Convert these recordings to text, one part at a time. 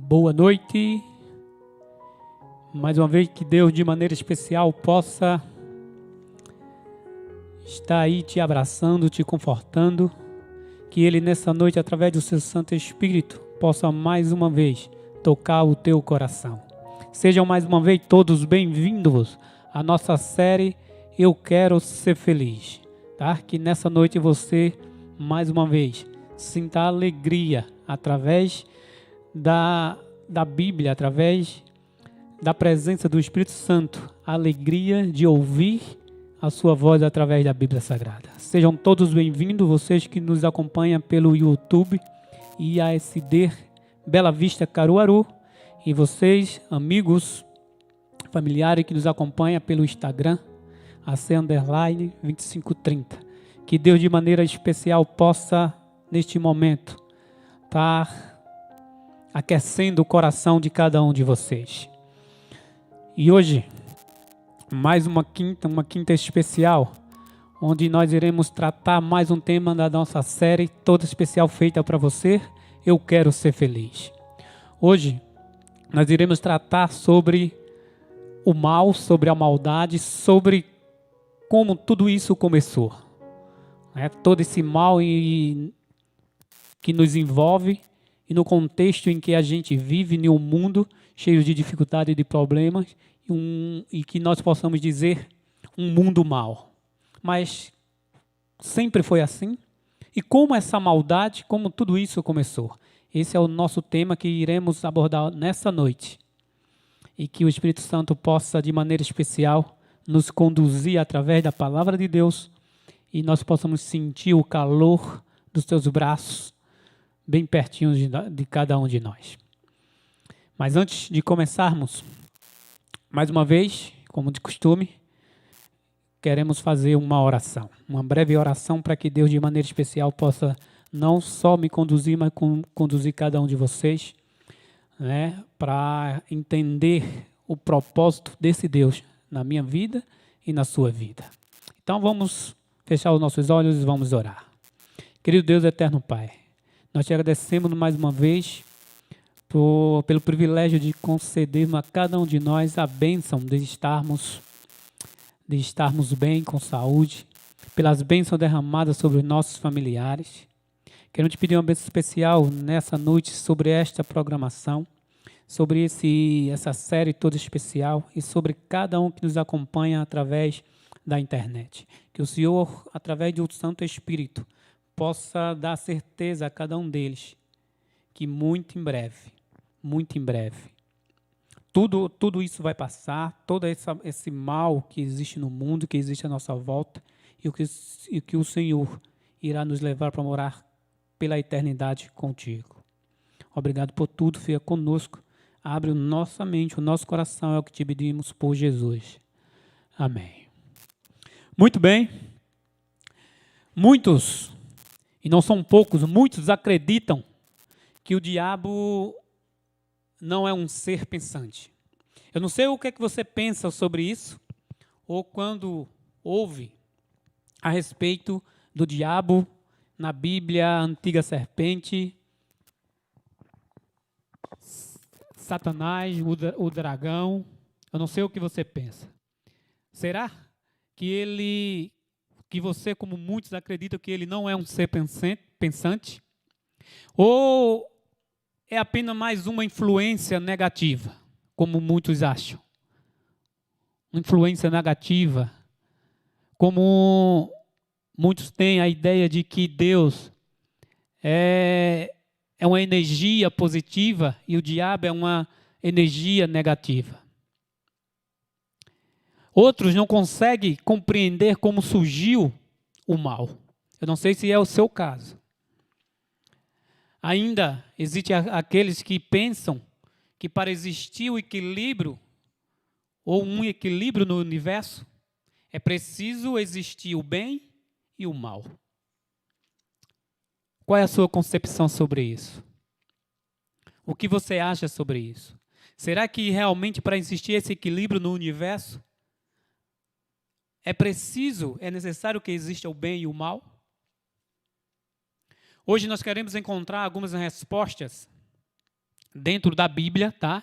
Boa noite. Mais uma vez que Deus de maneira especial possa estar aí te abraçando, te confortando. Que Ele nessa noite, através do seu Santo Espírito, possa mais uma vez tocar o teu coração. Sejam mais uma vez todos bem-vindos à nossa série Eu Quero Ser Feliz. Tá? Que nessa noite você, mais uma vez, sinta alegria através da Bíblia, através da presença do Espírito Santo, a alegria de ouvir a sua voz através da Bíblia Sagrada. Sejam todos bem-vindos, vocês que nos acompanham pelo YouTube e ASD Bela Vista Caruaru, e vocês, amigos, familiares que nos acompanham pelo Instagram, AC_2530. Que Deus de maneira especial possa, neste momento, estar aquecendo o coração de cada um de vocês. E hoje, mais uma quinta especial, onde nós iremos tratar mais um tema da nossa série, toda especial feita para você, Eu Quero Ser Feliz. Hoje, nós iremos tratar sobre o mal, sobre a maldade, sobre como tudo isso começou. Todo esse mal que nos envolve, e no contexto em que a gente vive, em um mundo cheio de dificuldades e de problemas, e que nós possamos dizer um mundo mau. Mas sempre foi assim? E como essa maldade, como tudo isso começou? Esse é o nosso tema que iremos abordar nessa noite. E que o Espírito Santo possa, de maneira especial, nos conduzir através da palavra de Deus e nós possamos sentir o calor dos teus braços bem pertinho de cada um de nós. Mas antes de começarmos, mais uma vez, como de costume, queremos fazer uma oração. Uma breve oração para que Deus, de maneira especial, possa não só me conduzir, mas conduzir cada um de vocês, para entender o propósito desse Deus na minha vida e na sua vida. Então vamos fechar os nossos olhos e vamos orar. Querido Deus eterno Pai, nós te agradecemos mais uma vez pelo privilégio de concedermos a cada um de nós a bênção de estarmos bem, com saúde, pelas bênçãos derramadas sobre os nossos familiares. Quero te pedir uma bênção especial nessa noite sobre esta programação, sobre essa série toda especial e sobre cada um que nos acompanha através da internet. Que o Senhor, através do Santo Espírito, possa dar certeza a cada um deles que muito em breve, tudo isso vai passar, todo esse mal que existe no mundo, que existe à nossa volta, e que o Senhor irá nos levar para morar pela eternidade contigo. Obrigado por tudo, fica conosco, abre nossa mente, o nosso coração, é o que te pedimos por Jesus. Amém. Muito bem. Muitos, e não são poucos, muitos acreditam que o diabo não é um ser pensante. Eu não sei o que é que você pensa sobre isso, ou quando ouve a respeito do diabo na Bíblia, a antiga serpente, Satanás, o dragão. Eu não sei o que você pensa. Será que você, como muitos acreditam, que ele não é um ser pensante? Ou é apenas mais uma influência negativa, como muitos acham? Uma influência negativa, como muitos têm a ideia de que Deus é uma energia positiva e o diabo é uma energia negativa. Outros não conseguem compreender como surgiu o mal. Eu não sei se é o seu caso. Ainda existem aqueles que pensam que para existir o equilíbrio, ou um equilíbrio no universo, é preciso existir o bem e o mal. Qual é a sua concepção sobre isso? O que você acha sobre isso? Será que realmente para existir esse equilíbrio no universo, é necessário que exista o bem e o mal? Hoje nós queremos encontrar algumas respostas dentro da Bíblia, tá?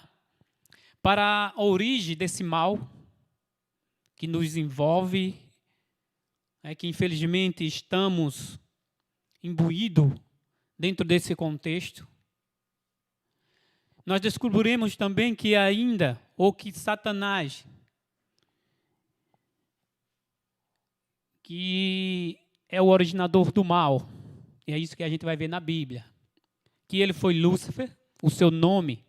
Para a origem desse mal que nos envolve, que infelizmente estamos imbuídos dentro desse contexto. Nós descobriremos também que ainda, ou que Satanás, que é o originador do mal, e é isso que a gente vai ver na Bíblia, que ele foi Lúcifer, o seu nome,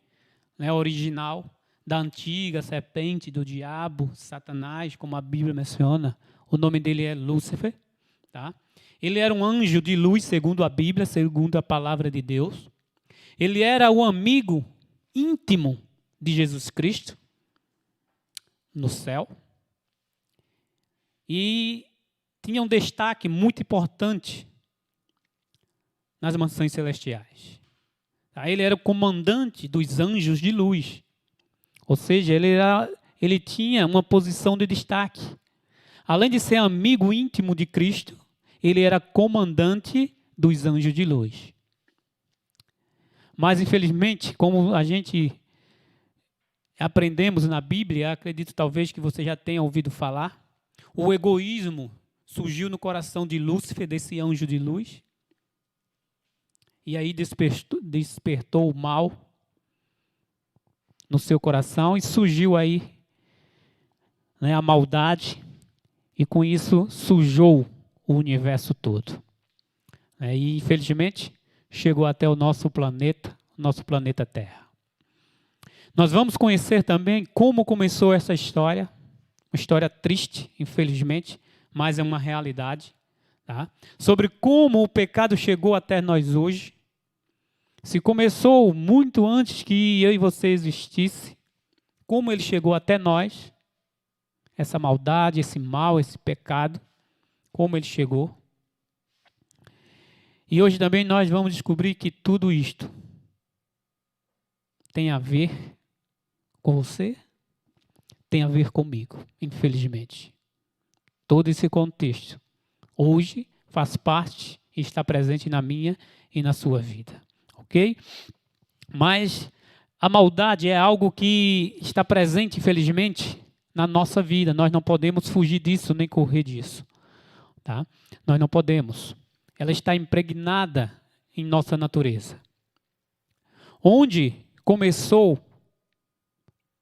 né, original, da antiga serpente, do diabo, Satanás, como a Bíblia menciona, o nome dele é Lúcifer, tá? Ele era um anjo de luz, segundo a Bíblia, segundo a palavra de Deus. Ele era o amigo íntimo de Jesus Cristo no céu. E tinha um destaque muito importante nas mansões celestiais. Ele era o comandante dos anjos de luz. Ou seja, ele tinha uma posição de destaque. Além de ser amigo íntimo de Cristo, ele era comandante dos anjos de luz. Mas, infelizmente, como a gente aprendemos na Bíblia, acredito talvez que você já tenha ouvido falar, o egoísmo surgiu no coração de Lúcifer, desse anjo de luz, e aí despertou o mal no seu coração e surgiu aí, né, a maldade, e com isso sujou o universo todo. E infelizmente chegou até o nosso planeta Terra. Nós vamos conhecer também como começou essa história, uma história triste, infelizmente, mas é uma realidade, tá? Sobre como o pecado chegou até nós hoje. Se começou muito antes que eu e você existisse, como ele chegou até nós, essa maldade, esse mal, esse pecado, como ele chegou. E hoje também nós vamos descobrir que tudo isto tem a ver com você, tem a ver comigo, infelizmente. Todo esse contexto hoje faz parte e está presente na minha e na sua vida. Ok? Mas a maldade é algo que está presente, infelizmente, na nossa vida. Nós não podemos fugir disso, nem correr disso. Tá? Nós não podemos. Ela está impregnada em nossa natureza. Onde começou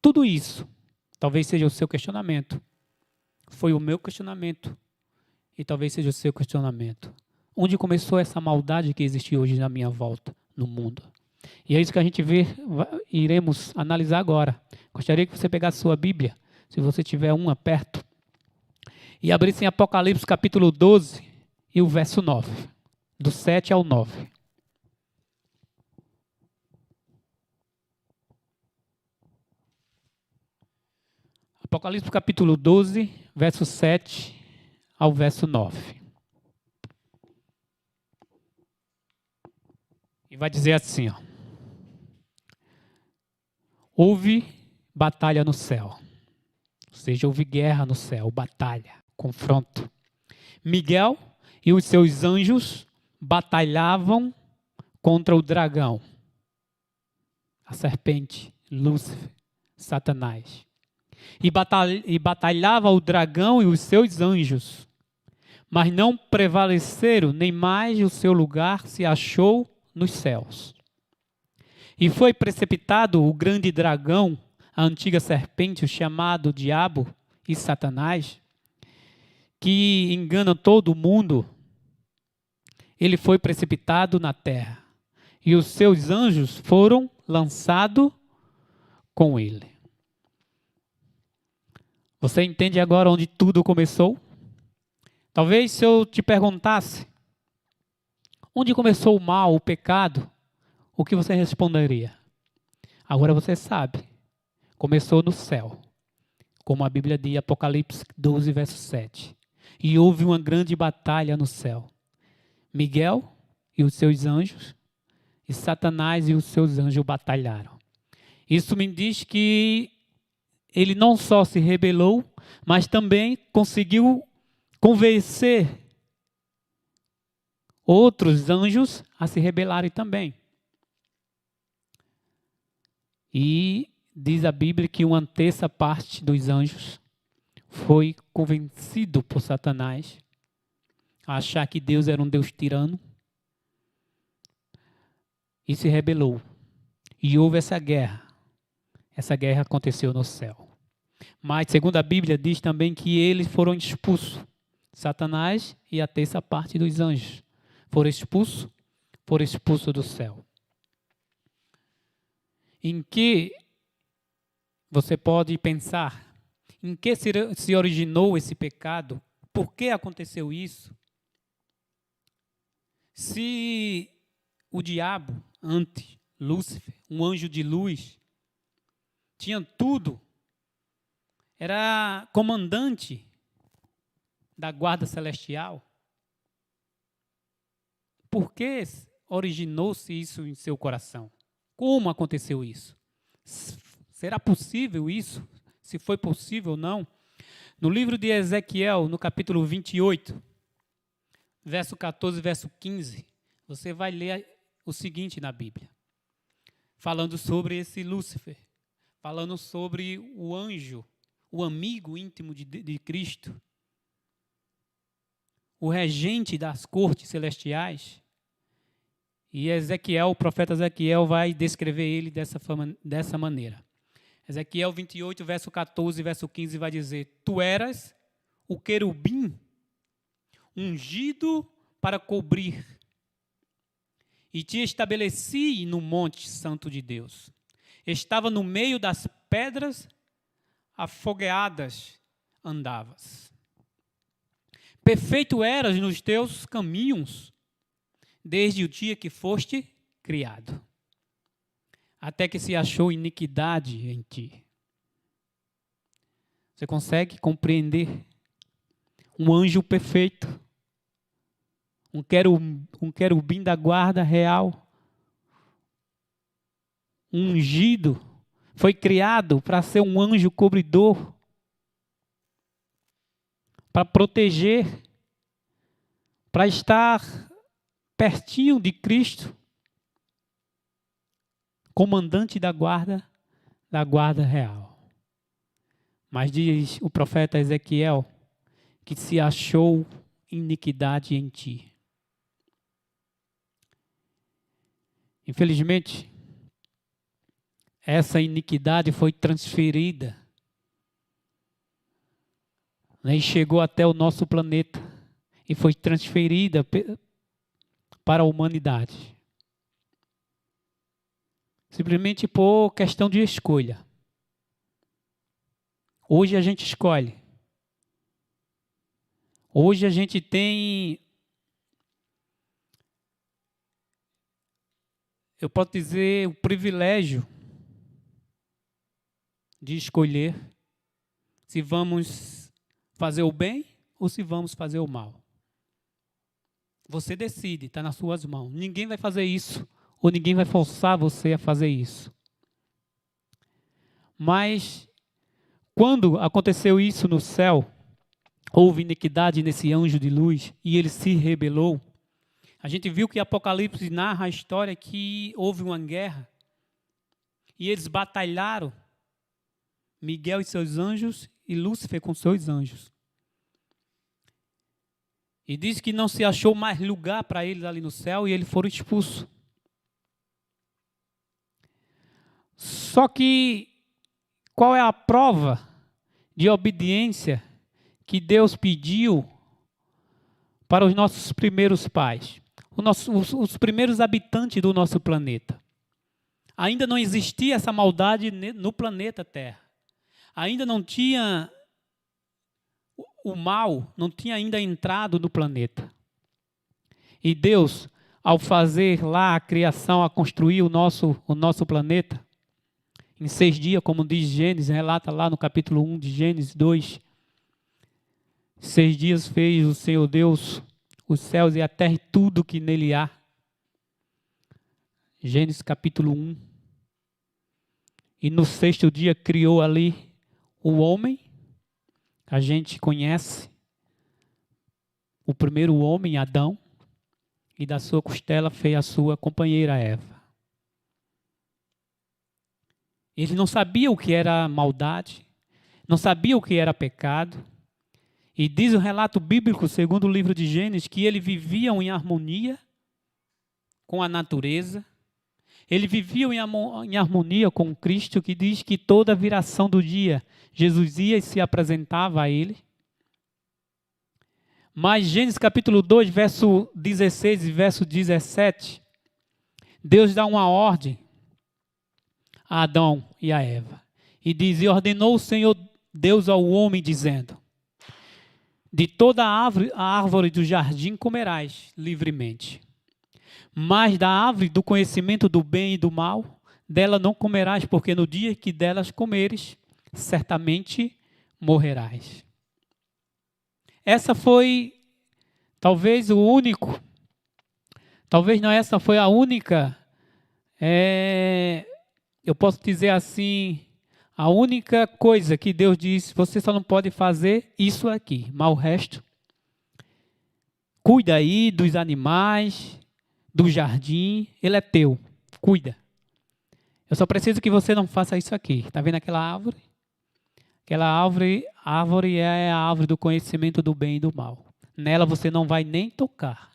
tudo isso? Talvez seja o seu questionamento. Foi o meu questionamento. E talvez seja o seu questionamento. Onde começou essa maldade que existe hoje na minha volta, no mundo? E é isso que a gente iremos analisar agora. Gostaria que você pegasse sua Bíblia, se você tiver uma perto, e abrisse em Apocalipse capítulo 12 e o verso 9, do 7 ao 9. Apocalipse capítulo 12, verso 7 ao verso 9. E vai dizer assim, ó. Houve batalha no céu. Ou seja, houve guerra no céu, batalha, confronto. Miguel e os seus anjos batalhavam contra o dragão, a serpente, Lúcifer, Satanás. E batalhava o dragão e os seus anjos, mas não prevaleceram, nem mais o seu lugar se achou nos céus. E foi precipitado o grande dragão, a antiga serpente, o chamado Diabo e Satanás, que engana todo mundo. Ele foi precipitado na terra, e os seus anjos foram lançados com ele. Você entende agora onde tudo começou? Talvez se eu te perguntasse, onde começou o mal, o pecado, o que você responderia? Agora você sabe. Começou no céu, como a Bíblia diz, Apocalipse 12, verso 7. E houve uma grande batalha no céu. Miguel e os seus anjos, e Satanás e os seus anjos batalharam. Isso me diz que ele não só se rebelou, mas também conseguiu convencer outros anjos a se rebelarem também. E diz a Bíblia que uma terça parte dos anjos foi convencido por Satanás a achar que Deus era um Deus tirano e se rebelou. E houve essa guerra. Essa guerra aconteceu no céu. Mas, segundo a Bíblia, diz também que eles foram expulsos. Satanás e a terça parte dos anjos foram expulsos do céu. Em que você pode pensar? Em que se originou esse pecado? Por que aconteceu isso? Se o diabo, antes, Lúcifer, um anjo de luz, tinha tudo, era comandante da guarda celestial, por que originou-se isso em seu coração? Como aconteceu isso? Será possível isso? Se foi possível ou não? No livro de Ezequiel, no capítulo 28, verso 14, verso 15, você vai ler o seguinte na Bíblia, falando sobre esse Lúcifer, falando sobre o anjo, o amigo íntimo de Cristo, o regente das cortes celestiais. E Ezequiel, o profeta Ezequiel vai descrever ele dessa maneira. Ezequiel 28, verso 14, verso 15 vai dizer: Tu eras o querubim ungido para cobrir, e te estabeleci no monte santo de Deus. Estava no meio das pedras afogueadas andavas. Perfeito eras nos teus caminhos, desde o dia que foste criado, até que se achou iniquidade em ti. Você consegue compreender? Um anjo perfeito, um querubim da guarda real, um ungido, foi criado para ser um anjo cobridor, para proteger, para estar pertinho de Cristo, comandante da guarda real. Mas diz o profeta Ezequiel que se achou iniquidade em ti. Infelizmente, essa iniquidade foi transferida, né, e chegou até o nosso planeta e foi transferida para a humanidade. Simplesmente por questão de escolha. Hoje a gente escolhe. Hoje a gente tem, eu posso dizer, o privilégio de escolher se vamos fazer o bem ou se vamos fazer o mal. Você decide, está nas suas mãos. Ninguém vai fazer isso, ou ninguém vai forçar você a fazer isso. Mas, quando aconteceu isso no céu, houve iniquidade nesse anjo de luz e ele se rebelou. A gente viu que Apocalipse narra a história que houve uma guerra e eles batalharam, Miguel e seus anjos e Lúcifer com seus anjos. E diz que não se achou mais lugar para eles ali no céu e eles foram expulsos. Só que qual é a prova de obediência que Deus pediu para os nossos primeiros pais, os primeiros habitantes do nosso planeta? Ainda não existia essa maldade no planeta Terra. Ainda não tinha, o mal não tinha ainda entrado no planeta. E Deus, ao fazer lá a criação, a construir o nosso planeta, em 6 dias, como diz Gênesis, relata lá no capítulo 1 de Gênesis 2, 6 dias fez o Senhor Deus os céus e a terra e tudo que nele há. Gênesis capítulo 1. E no 6º dia criou ali o homem, a gente conhece, o primeiro homem, Adão, e da sua costela fez a sua companheira Eva. Ele não sabia o que era maldade, não sabia o que era pecado. E diz o relato bíblico, segundo o livro de Gênesis, que eles viviam em harmonia com a natureza. Eles viviam em harmonia com Cristo, que diz que toda a viração do dia, Jesus ia e se apresentava a ele. Mas Gênesis capítulo 2, verso 16 e verso 17, Deus dá uma ordem a Adão e a Eva. E diz, e ordenou o Senhor Deus ao homem, dizendo, de toda a árvore do jardim comerás livremente, mas da árvore do conhecimento do bem e do mal, dela não comerás, porque no dia que delas comeres, certamente morrerás. Essa foi talvez o único, talvez não, essa foi a única, eu posso dizer assim, a única coisa que Deus disse, você só não pode fazer isso aqui, mas o resto, cuida aí dos animais, do jardim, ele é teu, cuida. Eu só preciso que você não faça isso aqui. Está vendo aquela árvore? Aquela árvore é a árvore do conhecimento do bem e do mal. Nela você não vai nem tocar,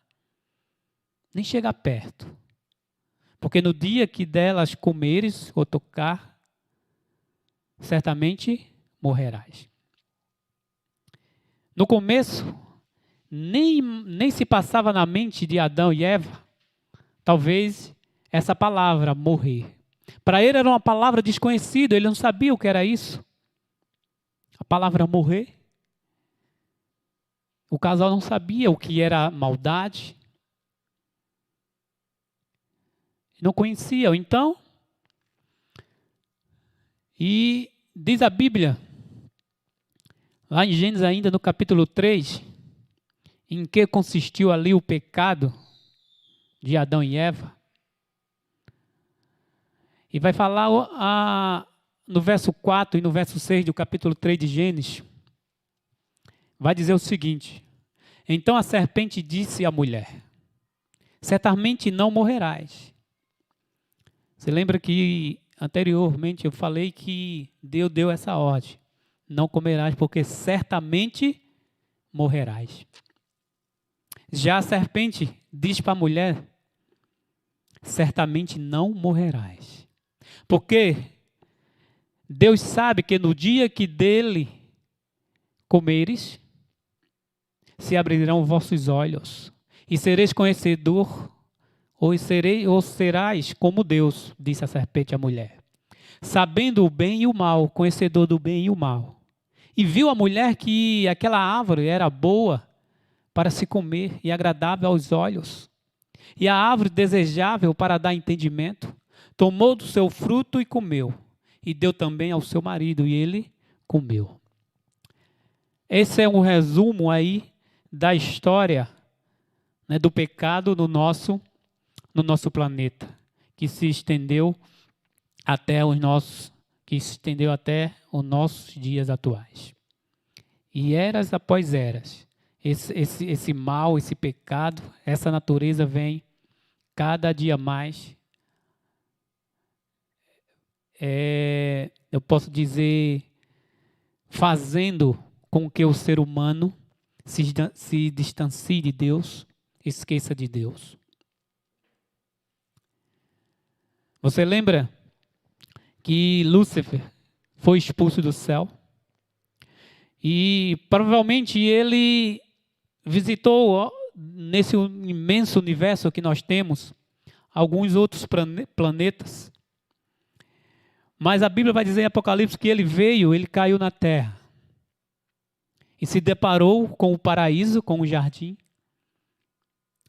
nem chegar perto. Porque no dia que delas comeres ou tocar, certamente morrerás. No começo, nem se passava na mente de Adão e Eva, talvez essa palavra, morrer. Para ele era uma palavra desconhecida, ele não sabia o que era isso. A palavra morrer. O casal não sabia o que era maldade. Não conhecia. Então, e diz a Bíblia, lá em Gênesis ainda no capítulo 3, em que consistiu ali o pecado de Adão e Eva. E vai falar no verso 4 e no verso 6 do capítulo 3 de Gênesis, vai dizer o seguinte, então a serpente disse à mulher, certamente não morrerás. Você lembra que anteriormente eu falei que Deus deu essa ordem, não comerás porque certamente morrerás. Já a serpente diz para a mulher, certamente não morrerás. Porque Deus sabe que no dia que dele comeres, se abrirão vossos olhos, e sereis conhecedor, ou serás como Deus, disse a serpente à mulher, sabendo o bem e o mal, conhecedor do bem e o mal. E viu a mulher que aquela árvore era boa para se comer e agradável aos olhos, e a árvore desejável para dar entendimento, tomou do seu fruto e comeu, e deu também ao seu marido, e ele comeu. Esse é um resumo aí da história, né, do pecado no nosso planeta, que se estendeu até os nossos dias atuais. E eras após eras, esse mal, esse pecado, essa natureza vem cada dia mais, eu posso dizer, fazendo com que o ser humano se distancie de Deus, esqueça de Deus. Você lembra que Lúcifer foi expulso do céu? E provavelmente ele visitou nesse imenso universo que nós temos alguns outros planetas. Mas a Bíblia vai dizer em Apocalipse que ele caiu na terra. E se deparou com o paraíso, com o jardim.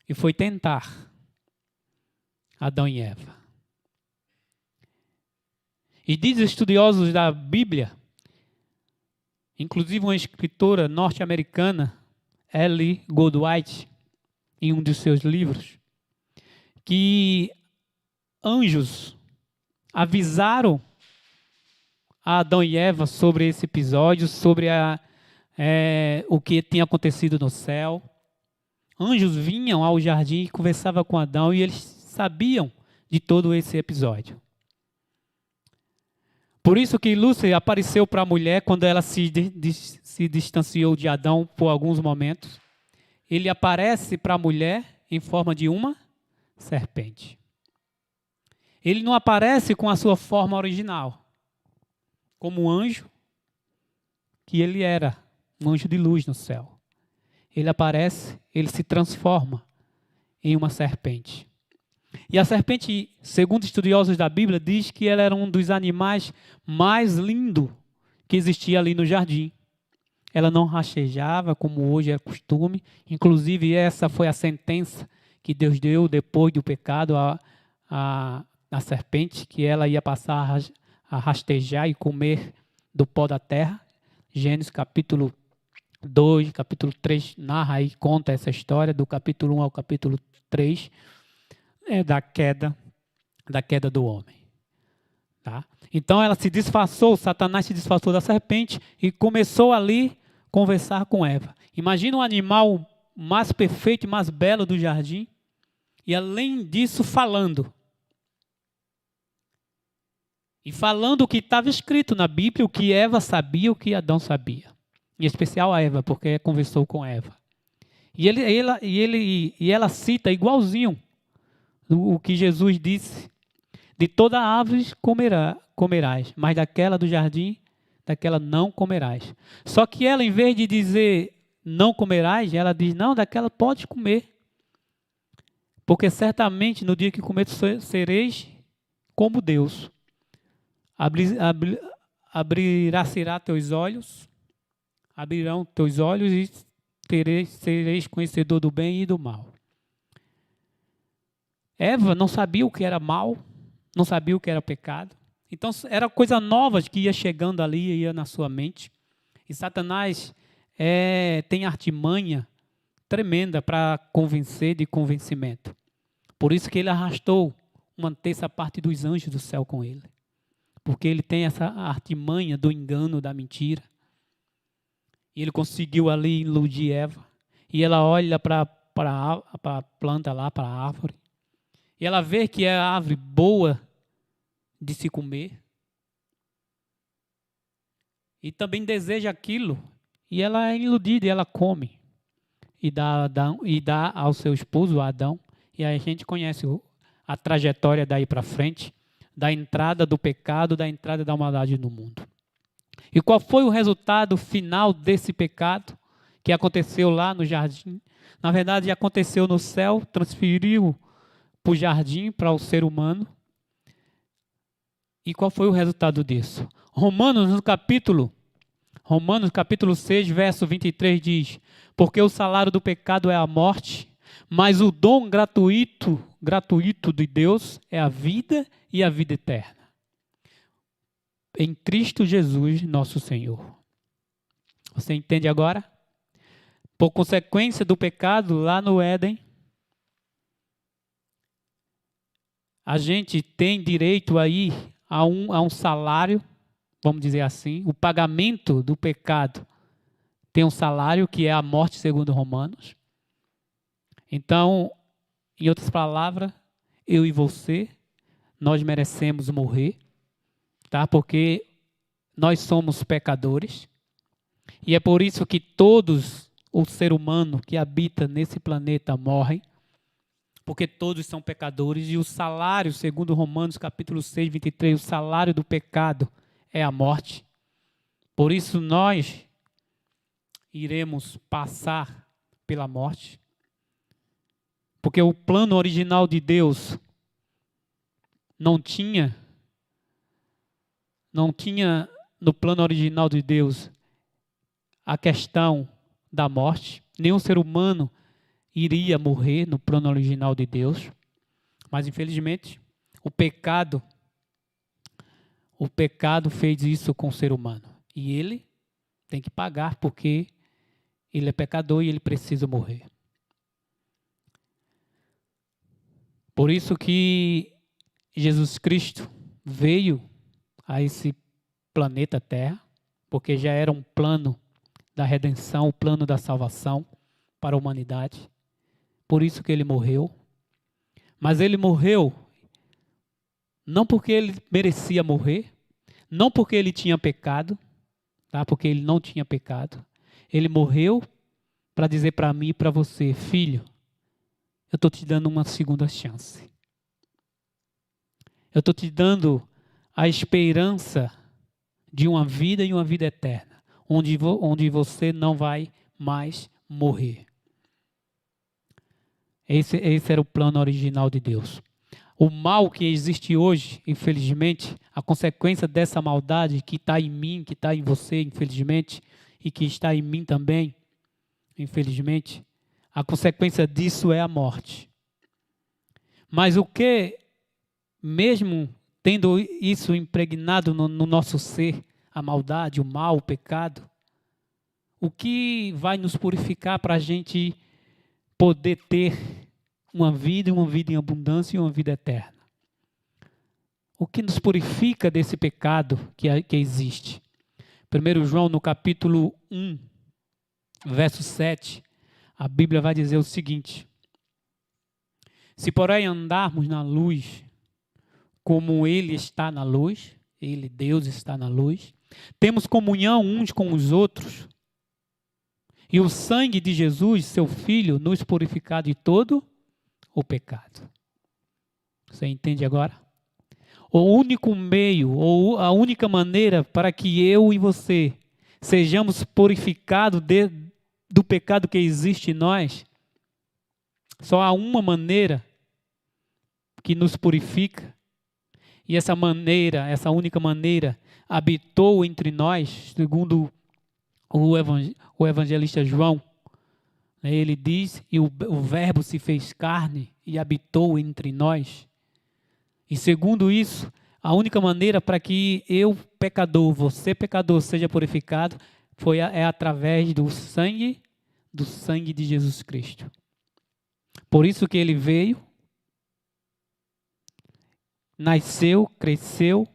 E foi tentar Adão e Eva. E diz estudiosos da Bíblia, inclusive uma escritora norte-americana, Ellie Goldwhite, em um dos seus livros, que anjos avisaram a Adão e Eva sobre esse episódio, sobre o que tinha acontecido no céu. Anjos vinham ao jardim e conversavam com Adão e eles sabiam de todo esse episódio. Por isso que Lúcifer apareceu para a mulher quando ela se distanciou de Adão por alguns momentos. Ele aparece para a mulher em forma de uma serpente. Ele não aparece com a sua forma original, como um anjo, que ele era, um anjo de luz no céu. Ele aparece, ele se transforma em uma serpente. E a serpente, segundo estudiosos da Bíblia, diz que ela era um dos animais mais lindos que existia ali no jardim. Ela não rastejava, como hoje é costume. Inclusive, essa foi a sentença que Deus deu depois do pecado à serpente, que ela ia passar a rastejar e comer do pó da terra. Gênesis capítulo 2, capítulo 3, narra e conta essa história, do capítulo 1 ao capítulo 3, da queda do homem. Tá? Então ela se disfarçou, Satanás se disfarçou da serpente e começou ali a conversar com Eva. Imagina um animal mais perfeito e mais belo do jardim, e além disso falando. E falando o que estava escrito na Bíblia, o que Eva sabia, o que Adão sabia. Em especial a Eva, porque conversou com Eva. E ela cita igualzinho o que Jesus disse: de toda árvore comerás, mas daquela do jardim, daquela não comerás. Só que ela, em vez de dizer não comerás, ela diz: não, daquela pode comer. Porque certamente no dia que comer sereis como Deus. Abrirá teus olhos, abrirão teus olhos e sereis conhecedor do bem e do mal. Eva não sabia o que era mal, não sabia o que era pecado. Então era coisa nova que ia chegando ali, ia na sua mente. E Satanás tem artimanha tremenda para convencer de convencimento. Por isso que ele arrastou uma terça parte dos anjos do céu com ele. Porque ele tem essa artimanha do engano, da mentira. E ele conseguiu ali iludir Eva. E ela olha para a planta lá, para a árvore. E ela vê que é a árvore boa de se comer. E também deseja aquilo. E ela é iludida e ela come. E dá ao seu esposo, Adão. E aí a gente conhece a trajetória daí para frente, da entrada do pecado, da entrada da maldade no mundo. E qual foi o resultado final desse pecado que aconteceu lá no jardim? Na verdade, aconteceu no céu, transferiu para o jardim, para o ser humano. E qual foi o resultado disso? Romanos capítulo 6, verso 23 diz: porque o salário do pecado é a morte, mas o dom gratuito de Deus é a vida e a vida eterna. Em Cristo Jesus, nosso Senhor. Você entende agora? Por consequência do pecado lá no Éden, a gente tem direito aí a um salário, vamos dizer assim. O pagamento do pecado tem um salário que é a morte, segundo Romanos. Então, em outras palavras, eu e você, nós merecemos morrer, tá? Porque nós somos pecadores. E é por isso que todos, o ser humano que habita nesse planeta morrem, porque todos são pecadores. E o salário, segundo Romanos capítulo 6, 23, o salário do pecado é a morte. Por isso nós iremos passar pela morte. Porque o plano original de Deus não tinha no plano original de Deus a questão da morte. Nenhum ser humano iria morrer no plano original de Deus. Mas infelizmente, o pecado fez isso com o ser humano. E ele tem que pagar porque ele é pecador e ele precisa morrer. Por isso que Jesus Cristo veio a esse planeta Terra, porque já era um plano da redenção, o plano da salvação para a humanidade. Por isso que ele morreu. Mas ele morreu não porque ele merecia morrer, Não porque ele tinha pecado, tá? Porque ele não tinha pecado. Ele morreu para dizer para mim e para você, filho, eu estou te dando uma segunda chance. Eu estou te dando a esperança de uma vida e uma vida eterna, onde você não vai mais morrer. Esse era o plano original de Deus. O mal que existe hoje, infelizmente, a consequência dessa maldade que está em mim, que está em você, infelizmente, e que está em mim também, infelizmente, a consequência disso é a morte. Mas o que, mesmo tendo isso impregnado no nosso ser, a maldade, o mal, o pecado, o que vai nos purificar para a gente poder ter uma vida em abundância e uma vida eterna? O que nos purifica desse pecado que existe? 1 João, no capítulo 1, verso 7, a Bíblia vai dizer o seguinte: se porém andarmos na luz, como Ele está na luz, Ele, Deus, está na luz, temos comunhão uns com os outros, e o sangue de Jesus, seu Filho, nos purifica de todo o pecado. Você entende agora? O único meio, ou a única maneira para que eu e você sejamos purificados do pecado que existe em nós, só há uma maneira que nos purifica, e essa única maneira, habitou entre nós, segundo o evangelista João. Ele diz, e o verbo se fez carne e habitou entre nós. E segundo isso, a única maneira para que eu, pecador, você, pecador, seja purificado, é através do sangue de Jesus Cristo. Por isso que ele veio, nasceu, cresceu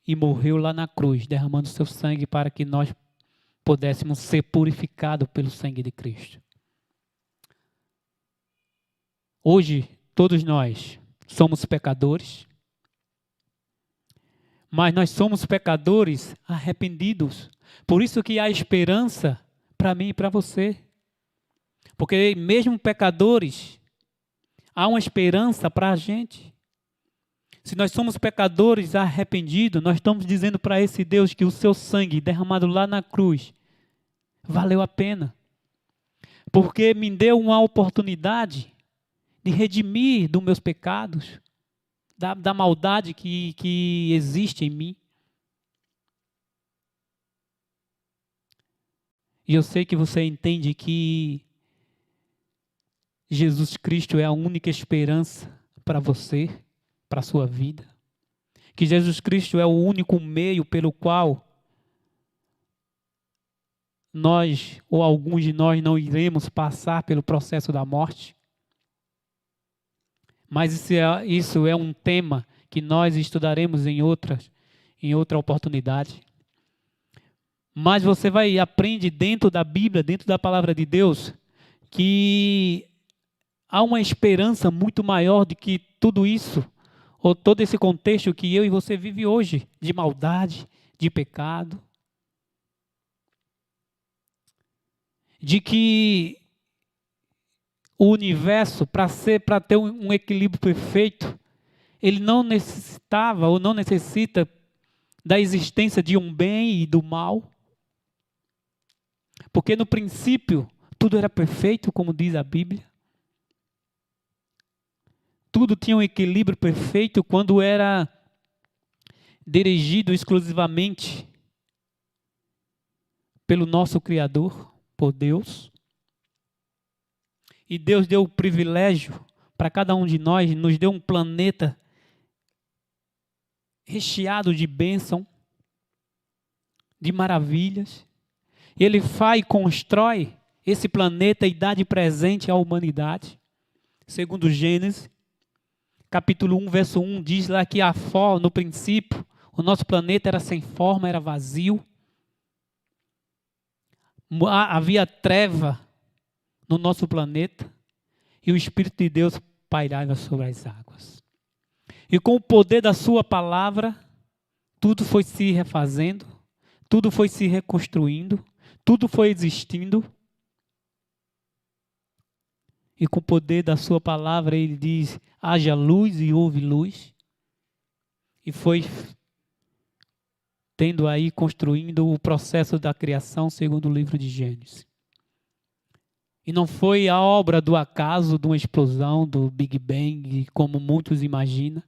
e morreu lá na cruz, derramando seu sangue para que nós pudéssemos ser purificados pelo sangue de Cristo. Hoje, todos nós somos pecadores, mas nós somos pecadores arrependidos. Por isso que há esperança para mim e para você. Porque mesmo pecadores, há uma esperança para a gente. Se nós somos pecadores arrependidos, nós estamos dizendo para esse Deus que o seu sangue derramado lá na cruz valeu a pena. Porque me deu uma oportunidade de redimir dos meus pecados, da maldade que existe em mim. E eu sei que você entende que Jesus Cristo é a única esperança para você, para a sua vida. Que Jesus Cristo é o único meio pelo qual nós, ou alguns de nós, não iremos passar pelo processo da morte. Mas isso é um tema que nós estudaremos em outra oportunidade. Mas você aprende dentro da Bíblia, dentro da palavra de Deus, que há uma esperança muito maior do que tudo isso, ou todo esse contexto que eu e você vive hoje, de maldade, de pecado. De que o universo, para ter um equilíbrio perfeito, ele não necessitava ou não necessita da existência de um bem e do mal. Porque no princípio, tudo era perfeito, como diz a Bíblia. Tudo tinha um equilíbrio perfeito quando era dirigido exclusivamente pelo nosso Criador, por Deus. E Deus deu o privilégio para cada um de nós, nos deu um planeta recheado de bênção, de maravilhas. Ele faz e constrói esse planeta e dá de presente à humanidade. Segundo Gênesis, capítulo 1, verso 1, diz lá que no princípio, o nosso planeta era sem forma, era vazio. Havia treva no nosso planeta e o Espírito de Deus pairava sobre as águas. E com o poder da sua palavra, tudo foi se refazendo, tudo foi se reconstruindo, tudo foi existindo. E com o poder da sua palavra, ele diz, haja luz e houve luz. E foi tendo aí, construindo o processo da criação segundo o livro de Gênesis. E não foi a obra do acaso, de uma explosão, do Big Bang, como muitos imaginam.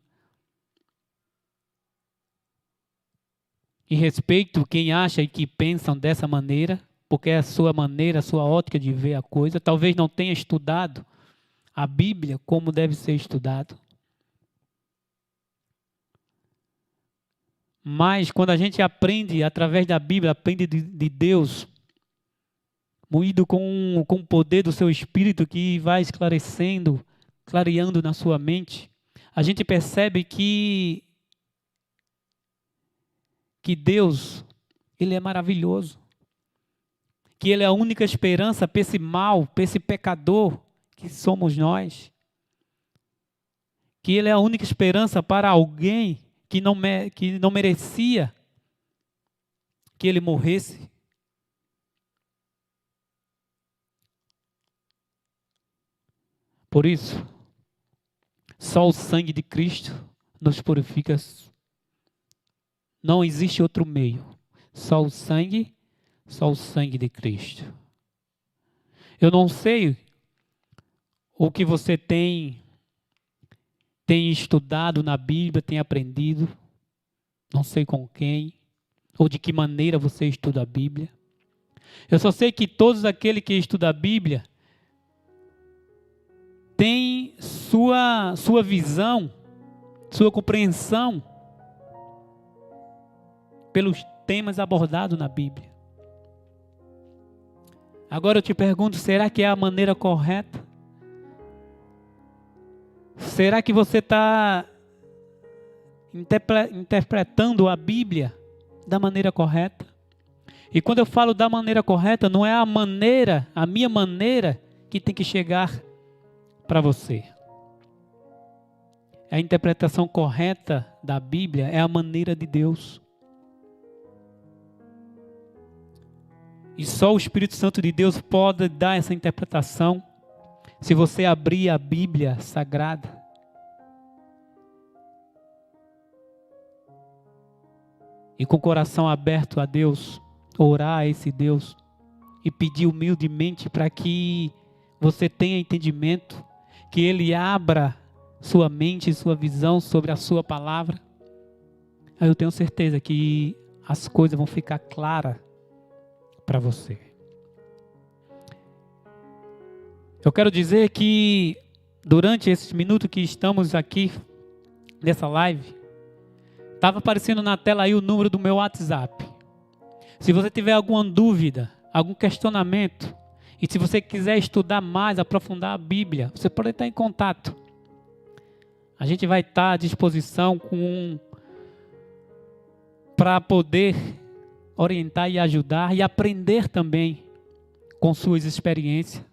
E respeito quem acha e que pensam dessa maneira, porque é a sua maneira, a sua ótica de ver a coisa. Talvez não tenha estudado a Bíblia como deve ser estudado. Mas quando a gente aprende através da Bíblia, aprende de Deus, moído com o poder do seu Espírito que vai esclarecendo, clareando na sua mente, a gente percebe que Deus, Ele é maravilhoso. Que Ele é a única esperança para esse mal, para esse pecador que somos nós. Que Ele é a única esperança para alguém que não merecia que Ele morresse. Por isso, só o sangue de Cristo nos purifica. Não existe outro meio. Só o sangue de Cristo. Eu não sei o que você tem estudado na Bíblia, tem aprendido. Não sei com quem, ou de que maneira você estuda a Bíblia. Eu só sei que todos aqueles que estudam a Bíblia têm sua visão, sua compreensão pelos temas abordados na Bíblia. Agora eu te pergunto, será que é a maneira correta? Será que você está interpretando a Bíblia da maneira correta? E quando eu falo da maneira correta, não é a minha maneira que tem que chegar para você. A interpretação correta da Bíblia é a maneira de Deus. E só o Espírito Santo de Deus pode dar essa interpretação. Se você abrir a Bíblia Sagrada, e com o coração aberto a Deus, orar a esse Deus e pedir humildemente para que você tenha entendimento, que Ele abra sua mente e sua visão sobre a sua palavra, aí eu tenho certeza que as coisas vão ficar claras para você. Eu quero dizer que durante esses minutos que estamos aqui nessa live, estava aparecendo na tela aí o número do meu WhatsApp. Se você tiver alguma dúvida, algum questionamento, e se você quiser estudar mais, aprofundar a Bíblia, você pode estar em contato. A gente vai estar à disposição para poder orientar e ajudar e aprender também com suas experiências.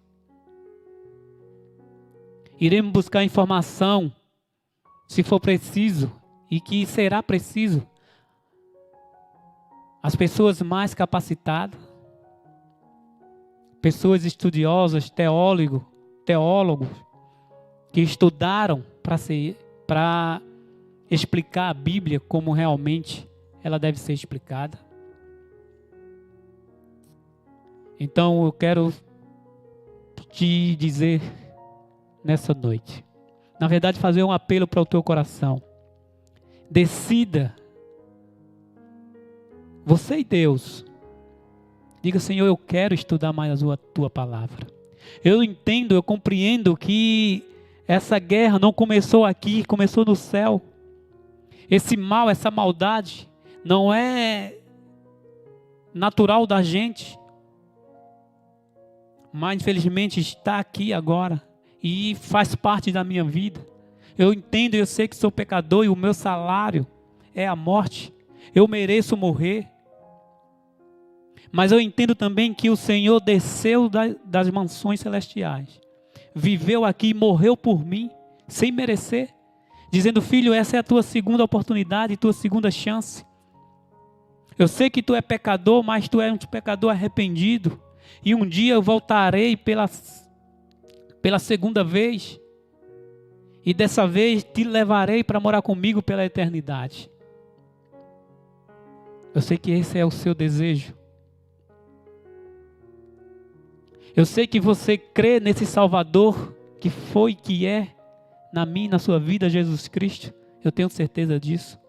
Iremos buscar informação, se for preciso, e que será preciso, as pessoas mais capacitadas, pessoas estudiosas, teólogos, que estudaram para explicar a Bíblia como realmente ela deve ser explicada. Então eu quero te dizer nessa noite, na verdade fazer um apelo para o teu coração. Decida, você e Deus, diga: Senhor, eu quero estudar mais a tua palavra. Eu entendo, eu compreendo que essa guerra não começou aqui, começou no céu. Esse mal, essa maldade não é natural da gente, mas infelizmente está aqui agora e faz parte da minha vida. Eu entendo, eu sei que sou pecador e o meu salário é a morte. Eu mereço morrer. Mas eu entendo também que o Senhor desceu das mansões celestiais, viveu aqui e morreu por mim, sem merecer, dizendo: filho, essa é a tua segunda oportunidade, tua segunda chance. Eu sei que tu é pecador, mas tu é um pecador arrependido. E um dia eu voltarei pela segunda vez. E dessa vez te levarei para morar comigo pela eternidade. Eu sei que esse é o seu desejo. Eu sei que você crê nesse Salvador que foi, que é, na minha e na sua vida, Jesus Cristo. Eu tenho certeza disso.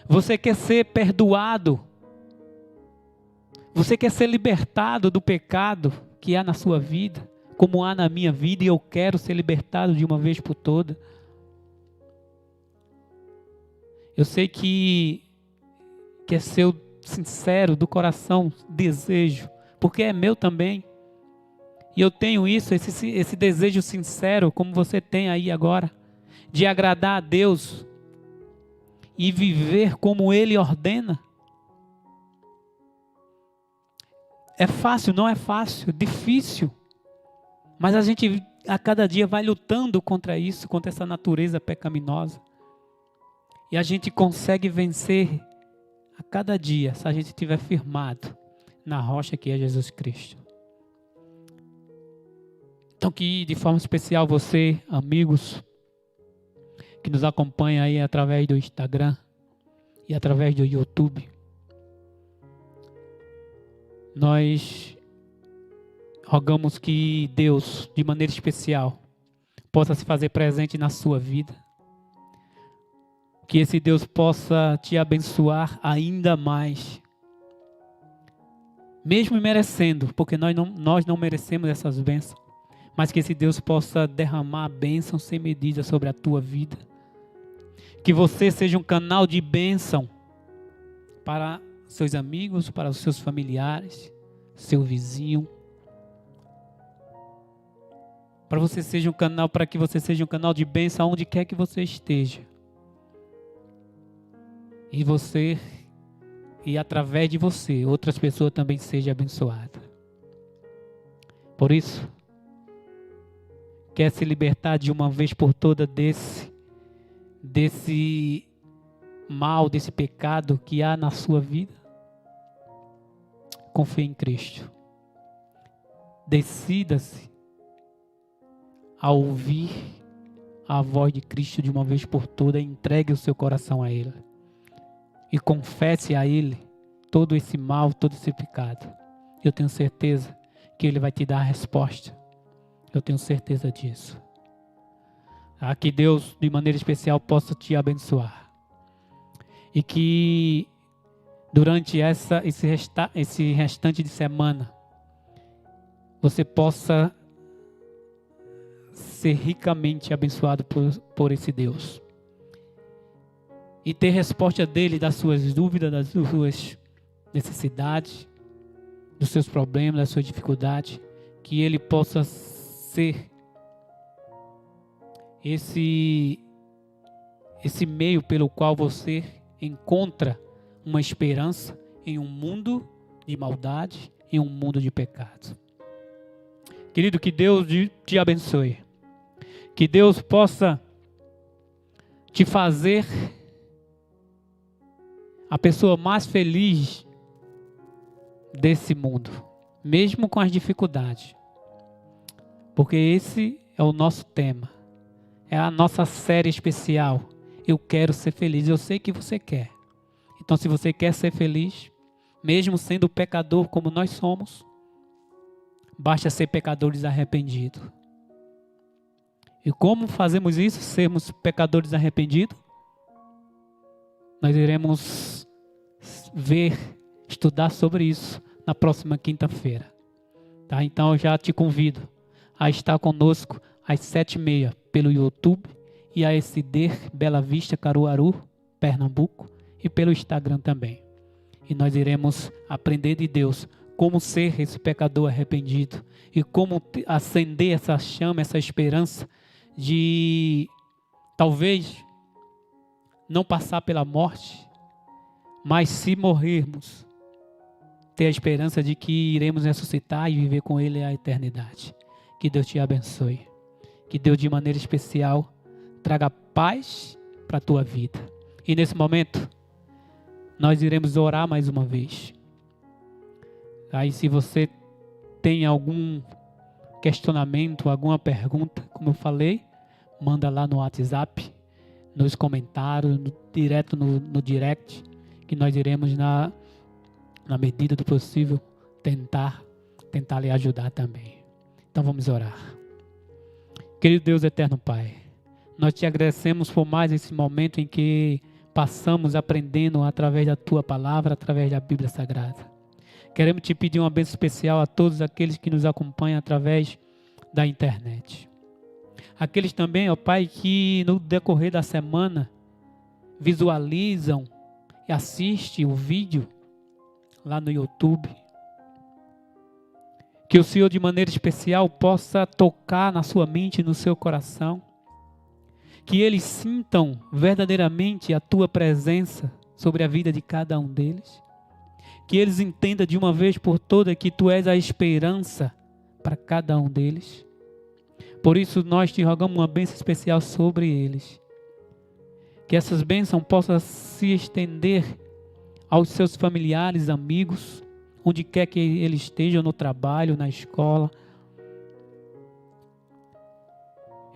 Você quer ser perdoado. Você quer ser libertado do pecado que há na sua vida, como há na minha vida, e eu quero ser libertado de uma vez por todas. Eu sei que é seu sincero, do coração, desejo, porque é meu também. E eu tenho isso, esse desejo sincero, como você tem aí agora, de agradar a Deus e viver como Ele ordena. É fácil? Não é fácil, difícil. Mas a gente a cada dia vai lutando contra isso, contra essa natureza pecaminosa. E a gente consegue vencer a cada dia, se a gente estiver firmado na rocha que é Jesus Cristo. Então que de forma especial você, amigos, que nos acompanha aí através do Instagram e através do YouTube, nós rogamos que Deus, de maneira especial, possa se fazer presente na sua vida. Que esse Deus possa te abençoar ainda mais. Mesmo merecendo, porque nós não merecemos essas bênçãos. Mas que esse Deus possa derramar bênçãos sem medida sobre a tua vida. Que você seja um canal de bênção para seus amigos, para os seus familiares, seu vizinho. Para que você seja um canal de bênção aonde quer que você esteja. E através de você, outras pessoas também sejam abençoadas. Por isso, quer se libertar de uma vez por todas desse mal, desse pecado que há na sua vida? Confie em Cristo. Decida-se a ouvir a voz de Cristo de uma vez por todas e entregue o seu coração a Ele. E confesse a Ele todo esse mal, todo esse pecado. Eu tenho certeza que Ele vai te dar a resposta. Eu tenho certeza disso. Que Deus, de maneira especial, possa te abençoar. E que durante esse restante de semana, você possa ser ricamente abençoado por esse Deus. E ter resposta dele das suas dúvidas, das suas necessidades, dos seus problemas, das suas dificuldades. Que ele possa ser esse meio pelo qual você encontra uma esperança em um mundo de maldade, em um mundo de pecado. Querido, que Deus te abençoe. Que Deus possa te fazer a pessoa mais feliz desse mundo, mesmo com as dificuldades. Porque esse é o nosso tema. É a nossa série especial. Eu quero ser feliz. Eu sei que você quer. Então, se você quer ser feliz, mesmo sendo pecador como nós somos, basta ser pecadores arrependidos. E como fazemos isso? Sermos pecadores arrependidos? Nós iremos estudar sobre isso na próxima quinta-feira. Tá? Então eu já te convido a estar conosco às 7h30 pelo YouTube e a SD Bela Vista, Caruaru, Pernambuco, e pelo Instagram também. E nós iremos aprender de Deus como ser esse pecador arrependido e como acender essa chama, essa esperança de talvez não passar pela morte, mas se morrermos, ter a esperança de que iremos ressuscitar e viver com Ele a eternidade. Que Deus te abençoe. Que Deus de maneira especial traga paz para a tua vida. E nesse momento, nós iremos orar mais uma vez. Aí se você tem algum questionamento, alguma pergunta, como eu falei, manda lá no WhatsApp, nos comentários, direto no direct, que nós iremos na medida do possível tentar lhe ajudar também. Então vamos orar. Querido Deus eterno Pai, nós te agradecemos por mais esse momento em que passamos aprendendo através da tua palavra, através da Bíblia Sagrada. Queremos te pedir uma bênção especial a todos aqueles que nos acompanham através da internet. Aqueles também, ó Pai, que no decorrer da semana visualizam e assistem o vídeo lá no YouTube. Que o Senhor de maneira especial possa tocar na sua mente e no seu coração. Que eles sintam verdadeiramente a tua presença sobre a vida de cada um deles. Que eles entendam de uma vez por todas que tu és a esperança para cada um deles. Por isso nós te rogamos uma bênção especial sobre eles. Que essas bênçãos possam se estender aos seus familiares, amigos, onde quer que eles estejam, no trabalho, na escola.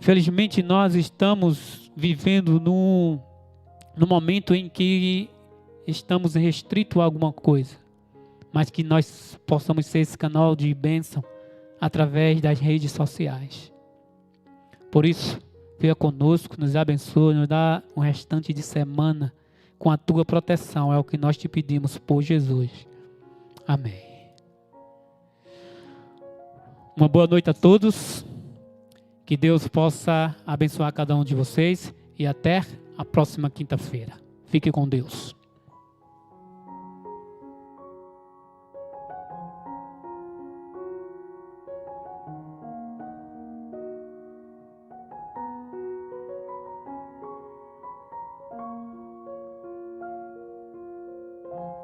Infelizmente nós estamos vivendo num momento em que estamos restritos a alguma coisa. Mas que nós possamos ser esse canal de bênção através das redes sociais. Por isso, venha conosco, nos abençoe, nos dá um restante de semana com a tua proteção. É o que nós te pedimos por Jesus. Amém. Uma boa noite a todos. Que Deus possa abençoar cada um de vocês. E até a próxima quinta-feira. Fique com Deus.